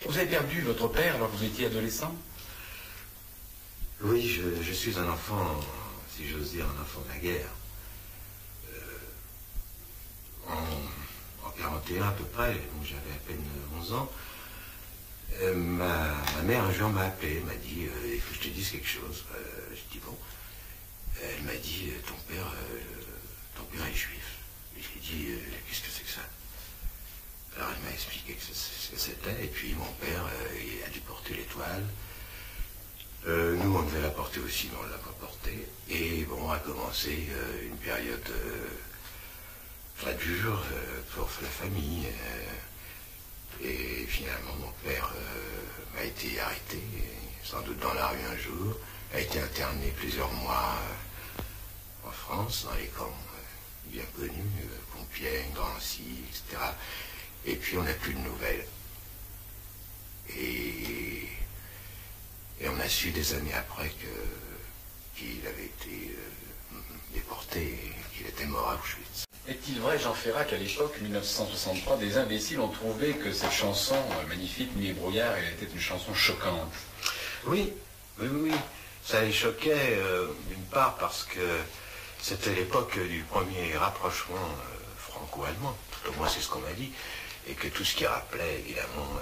Vous avez perdu votre père alors que vous étiez adolescent? Oui, je suis un enfant, si j'ose dire, un enfant de la guerre. En 41 à peu près, donc j'avais à peine 11 ans, ma mère un jour m'a appelé, m'a dit il faut que je te dise quelque chose. Je dis bon. Elle m'a dit ton père est juif. Et j'ai dit qu'est-ce que c'est que ça? Alors elle m'a expliqué ce que c'était, et puis mon père il a dû porter l'étoile. Nous on devait la porter aussi, mais on ne l'a pas portée. Et bon, a commencé une période très dure pour la famille. Et finalement mon père a été arrêté, sans doute dans la rue un jour, a été interné plusieurs mois en France, dans les camps bien connus, Compiègne, Drancy, etc. Et puis on n'a plus de nouvelles. Et on a su des années après qu'il avait été déporté et qu'il était mort à Auschwitz. Est-il vrai, Jean Ferrat, qu'à l'époque, 1963, des imbéciles ont trouvé que cette chanson magnifique, Nuit et brouillard, elle était une chanson choquante? Oui. Ça les choquait, d'une part parce que c'était l'époque du premier rapprochement franco-allemand, tout au moins c'est ce qu'on m'a dit, et que tout ce qui rappelait évidemment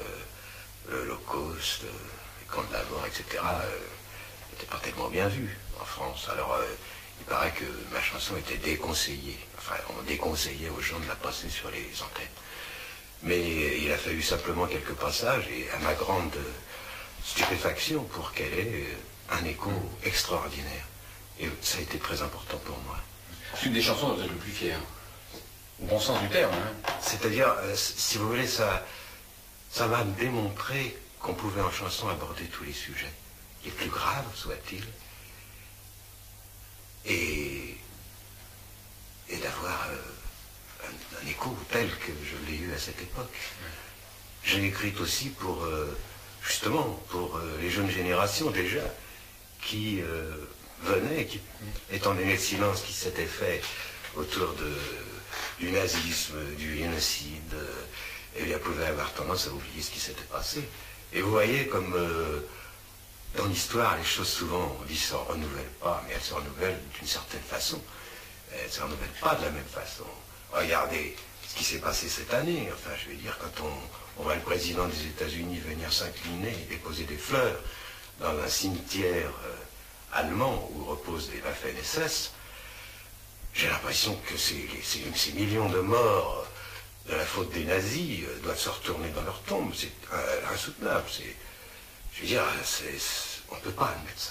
l'Holocauste, les camps de la mort, etc., n'était pas tellement bien vu en France. Alors il paraît que ma chanson était déconseillée, enfin on déconseillait aux gens de la passer sur les antennes. Mais il a fallu simplement quelques passages, et à ma grande stupéfaction, pour qu'elle ait un écho extraordinaire. Et ça a été très important pour moi. C'est une des chansons dont vous êtes le plus fier. Au bon sens du terme. Hein. C'est-à-dire, si vous voulez, ça m'a démontré qu'on pouvait en chanson aborder tous les sujets, les plus graves soient-ils, et d'avoir un écho tel que je l'ai eu à cette époque. J'ai écrit aussi pour, justement, pour les jeunes générations déjà, qui venaient, étant donné le silence qui s'était fait autour du nazisme, du génocide, eh bien, pouvaient avoir tendance à oublier ce qui s'était passé. Et vous voyez comme dans l'histoire, les choses souvent, on dit, ne se renouvellent pas, mais elles se renouvellent d'une certaine façon. Elles ne se renouvellent pas de la même façon. Regardez ce qui s'est passé cette année. Enfin, je veux dire, quand on voit le président des États-Unis venir s'incliner et déposer des fleurs dans un cimetière allemand où reposent les Waffen-SS, j'ai l'impression que ces millions de morts de la faute des nazis doivent se retourner dans leur tombe. C'est insoutenable. Je veux dire, on ne peut pas admettre ça.